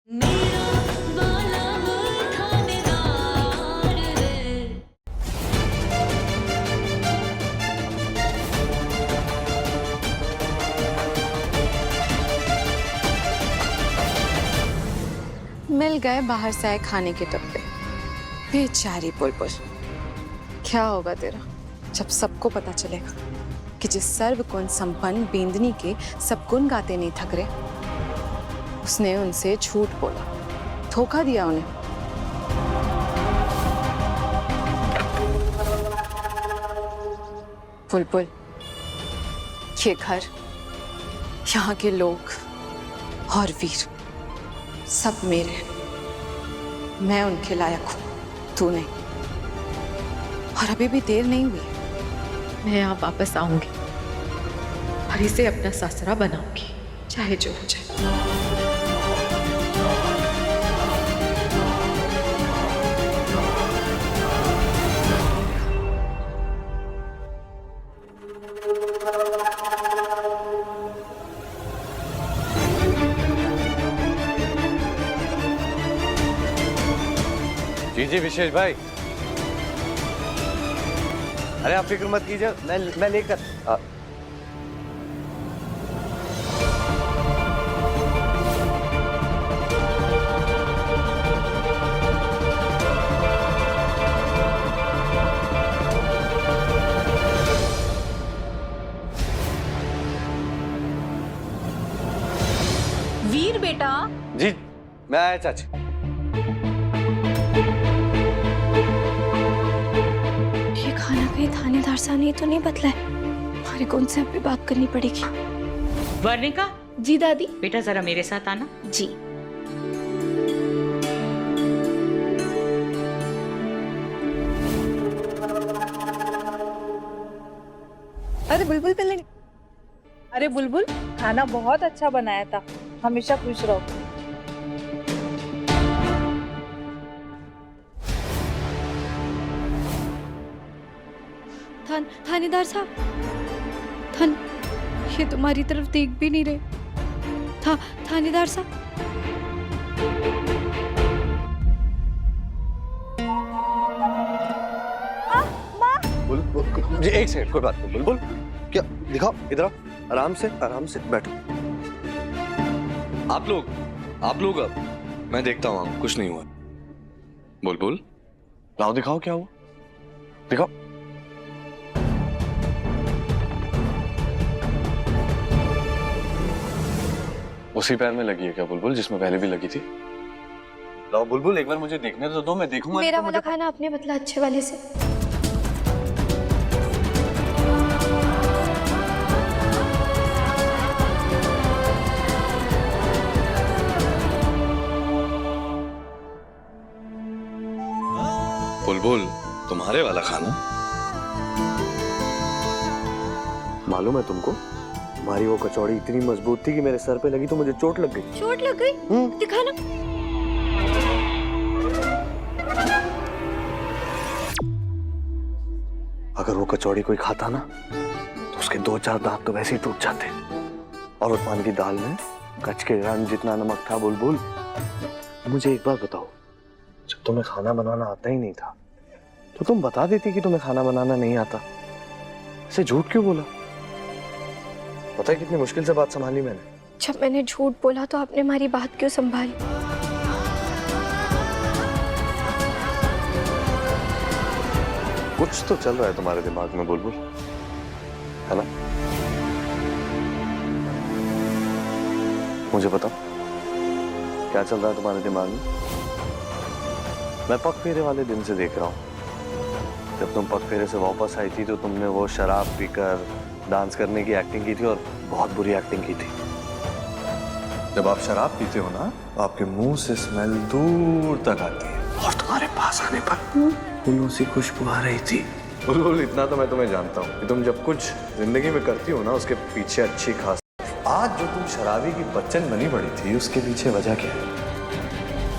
मेरा वाला वो थानेदार है। मिल गए बाहर से आए खाने के डब्बे। बेचारी बुलबुल, क्या होगा तेरा जब सबको पता चलेगा कि जिस सर्वगुण संपन्न बेंदनी के सब गुण गाते नहीं थक रहे, उसने उनसे झूठ बोला, धोखा दिया उन्हें। बुलबुल, ये घर, यहाँ के लोग और वीर सब मेरे हैं। मैं उनके लायक हूँ, तू नहीं। और अभी भी देर नहीं हुई। मैं यहाँ वापस आऊंगी और इसे अपना ससुरा बनाऊंगी, चाहे जो हो जाए। जी जी विशेष भाई, अरे आप फिक्र मत कीजिए, मैं लेकर वीर बेटा, जी मैं आया चाची। ये खाना कहीं थानेदार साहब ने तो नहीं बदला है। हमारे को उनसे अभी बात करनी पड़ेगी। वर्णिका, जी दादी। बेटा जरा मेरे साथ आना। जी। अरे बुलबुल पहले। अरे बुलबुल, खाना बहुत अच्छा बनाया था, हमेशा खुश रहो। थानेदार साहब, ये तुम्हारी तरफ देख भी नहीं रहे। थानेदार साहब। बुलबुल जी एक सेकंड, कोई बात नहीं। बुलबुल क्या, दिखाओ इधर आओ, आराम से बैठो। आप लोग अब मैं देखता हूँ, कुछ नहीं हुआ। बुलबुल लाओ, दिखाओ क्या हुआ, दिखाओ। उसी पैर में लगी है क्या बुलबुल, जिसमें पहले भी लगी थी? लाओ बुलबुल, एक बार मुझे देखने तो दो, मैं देखूंगा। मेरा वाला खाना आपने बदला अच्छे वाले से। बुलबुल, तुम्हारे वाला खाना? मालूम है तुमको, तुम्हारी वो कचौड़ी इतनी मजबूत थी कि मेरे सर पे लगी तो मुझे चोट लग गई। चोट लग गई? दिखाना। अगर वो कचौड़ी कोई खाता ना तो उसके 2-4 दांत तो वैसे ही टूट जाते। और उस पान की दाल में कच्छ के रंग जितना नमक था। बुलबुल, मुझे एक बात बताओ, जब तुम्हें खाना बनाना आता ही नहीं था तो तुम बता देती कि तुम्हें खाना बनाना नहीं आता। ऐसे झूठ क्यों बोला? पता है कितनी मुश्किल से बात संभाली मैंने। जब मैंने झूठ बोला तो आपने हमारी बात क्यों संभाली? कुछ तो चल रहा है तुम्हारे दिमाग में बुलबुल, है ना? मुझे बताओ क्या चल रहा है तुम्हारे दिमाग में? मैं पग फेरे वाले दिन से देख रहा हूँ। जब तुम पग फेरे से वापस आई थी तो तुमने वो शराब पीकर डांस करने की एक्टिंग की थी, और बहुत बुरी एक्टिंग की थी। जब आप शराब पीते हो ना तो आपके मुंह से स्मेल दूर तक आती है, और तुम्हारे पास आने पर फूलों सी खुशबू आ रही थी। बुलबुल इतना तो मैं तुम्हें जानता हूँ कि तुम जब कुछ जिंदगी में करती हो ना उसके पीछे अच्छी खास। आज जो तुम शराबी की बच्चन बनी पड़ी थी उसके पीछे वजह क्या है?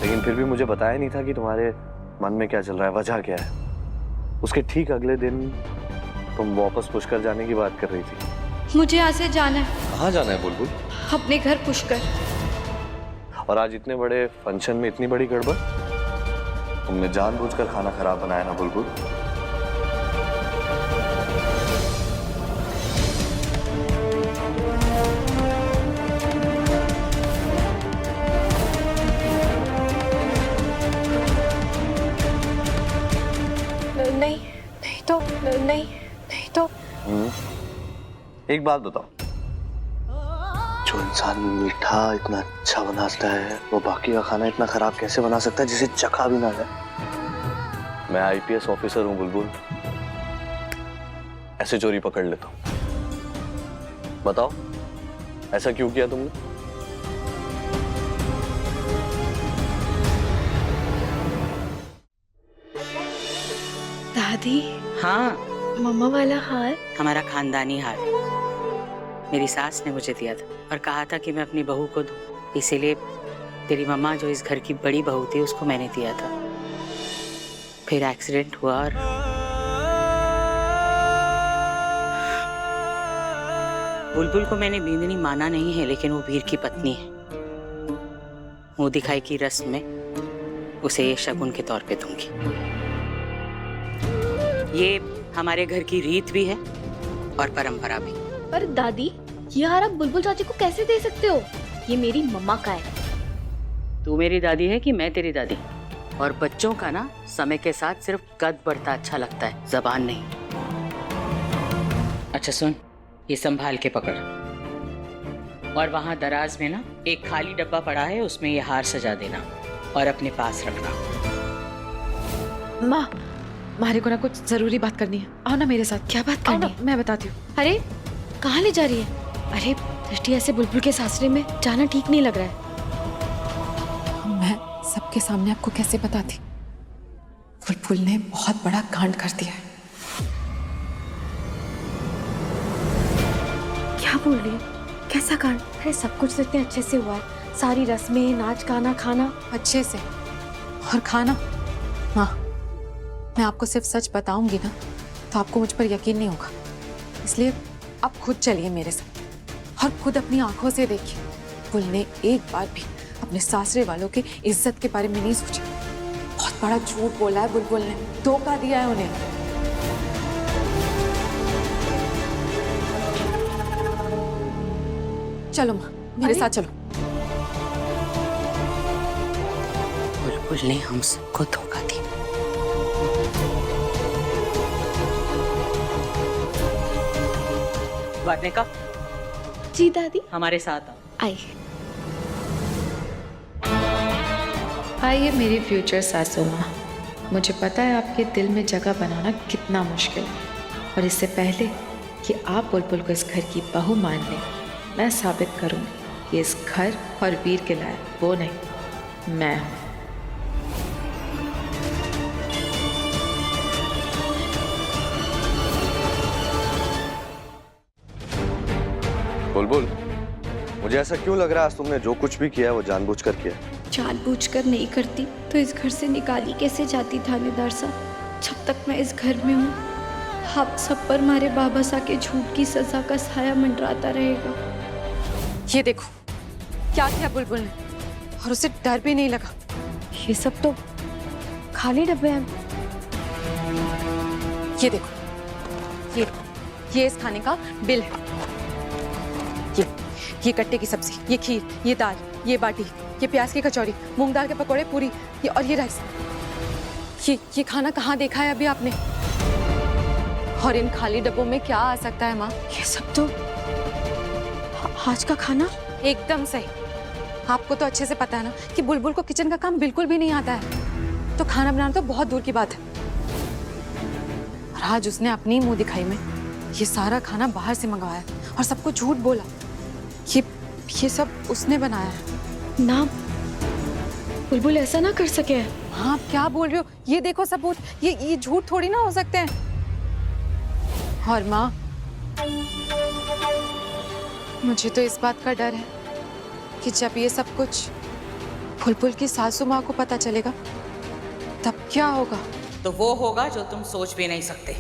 लेकिन फिर भी मुझे बताया नहीं था कि तुम्हारे मन में क्या चल रहा है, वजह क्या है। उसके ठीक अगले दिन तुम वापस पुष्कर जाने की बात कर रही थी। मुझे यहाँ से जाना है। कहाँ जाना है बुलबुल? अपने घर पुष्कर। और आज इतने बड़े फंक्शन में इतनी बड़ी गड़बड़। तुमने जानबूझकर खाना खराब बनाया ना बुलबुल? नहीं नहीं तो नहीं तो एक बात बताओ, जो इंसान मीठा इतना अच्छा बनाता है वो बाकी का खाना इतना खराब कैसे बना सकता है जिसे चखा भी ना जाए? मैं आईपीएस ऑफिसर हूं बुलबुल, ऐसे चोरी पकड़ लेता हूं। बताओ ऐसा क्यों किया तुमने? दादी, हाँ, मम्मा वाला हार हमारा खानदानी हार मेरी सास ने मुझे दिया था और कहा था कि मैं अपनी बहू को दूं, इसीलिए तेरी मम्मा जो इस घर की बड़ी बहू थी उसको मैंने दिया था। फिर एक्सीडेंट हुआ और बुलबुल को मैंने बींदनी माना नहीं है, लेकिन वो वीर की पत्नी है। मुंह दिखाई की रस्म में उसे ये शगुन के तौर पे दूंगी। ये हमारे घर की रीत भी है और परंपरा भी। पर दादी, ये हार आप बुलबुल चाची को कैसे दे सकते हो? ये मेरी मम्मा का है। तू मेरी दादी है कि मैं तेरी दादी? और बच्चों का ना समय के साथ सिर्फ कद बढ़ता अच्छा लगता है, जबान नहीं। अच्छा सुन, ये संभाल के पकड़। और वहां दराज में ना एक खाली डब्बा पड़ा है, उसमें ये हार सजा देना और अपने पास रखना। माँ, मारे को ना कुछ जरूरी बात करनी है। आओ ना मेरे साथ। क्या बात करनी है? मैं बताती हूँ। अरे कहाँ ले जा रही है? अरे दृष्टि, ऐसे बुलबुल के सासरे में जाना ठीक नहीं लग रहा है। मैं सबके सामने आपको कैसे बताती? बुलबुल ने बहुत बड़ा कांड कर दिया है। क्या बोल रही है? कैसा कांड? अरे सब कुछ तो इतने अच्छे से हुआ है, सारी रस्में, नाच गाना, खाना। अच्छे से। और खाना? हाँ, मैं आपको सिर्फ सच बताऊंगी ना तो आपको मुझ पर यकीन नहीं होगा, इसलिए आप खुद चलिए मेरे साथ और खुद अपनी आंखों से देखिए। बुलबुल ने एक बार भी अपने सासरे वालों की इज्जत के बारे में नहीं सोचा। बहुत बड़ा झूठ बोला है बुलबुल ने, धोखा दिया है उन्हें। चलो माँ, मेरे साथ चलो। बुलबुल ने हम सबको धोखा दिया। वर्णिका, जी दादी। हमारे साथ आओ। आई। आइए मेरी फ्यूचर सासू माँ, मुझे पता है आपके दिल में जगह बनाना कितना मुश्किल है, और इससे पहले कि आप बुलबुल को इस घर की बहू मान लें, मैं साबित करूँ कि इस घर और वीर के लायक वो नहीं, मैं हूँ। बुलबुल, मुझे ऐसा क्यों लग रहा है आज तुमने जो कुछ भी किया है वो जानबूझकर किया है? जानबूझकर नहीं करती तो इस घर से निकाली कैसे जाती थानेदार साहब? जब तक मैं इस घर में हूँ, आप सब पर मारे बाबा के झूठ की सजा का साया मंडराता रहेगा। ये देखो क्या किया बुलबुल ने, और उसे डर भी नहीं लगा। ये सब तो खाली डब्बे हैं। ये देखो, ये इस खाने का बिल है। ये कट्टे की सब्जी, ये खीर, ये दाल, ये बाटी, ये प्याज की कचौड़ी, मूंग दाल के पकौड़े, पूरी, ये और ये राइस। ये खाना कहाँ देखा है अभी आपने? और इन खाली डब्बों में क्या आ सकता है माँ? ये सब तो आज का खाना। एकदम सही। आपको तो अच्छे से पता है ना कि बुलबुल को किचन का काम बिल्कुल भी नहीं आता है, तो खाना बनाना तो बहुत दूर की बात है। और आज उसने अपनी मुंह दिखाई में ये सारा खाना बाहर से मंगवाया और सबको झूठ बोला। ये सब उसने बनाया है। ना, बुलबुल ऐसा ना कर सके। हाँ, आप क्या बोल रहे हो? ये देखो सबूत, ये झूठ थोड़ी ना हो सकते हैं। और माँ, मुझे तो इस बात का डर है कि जब ये सब कुछ बुलबुल की सासू माँ को पता चलेगा तब क्या होगा? तो वो होगा जो तुम सोच भी नहीं सकते।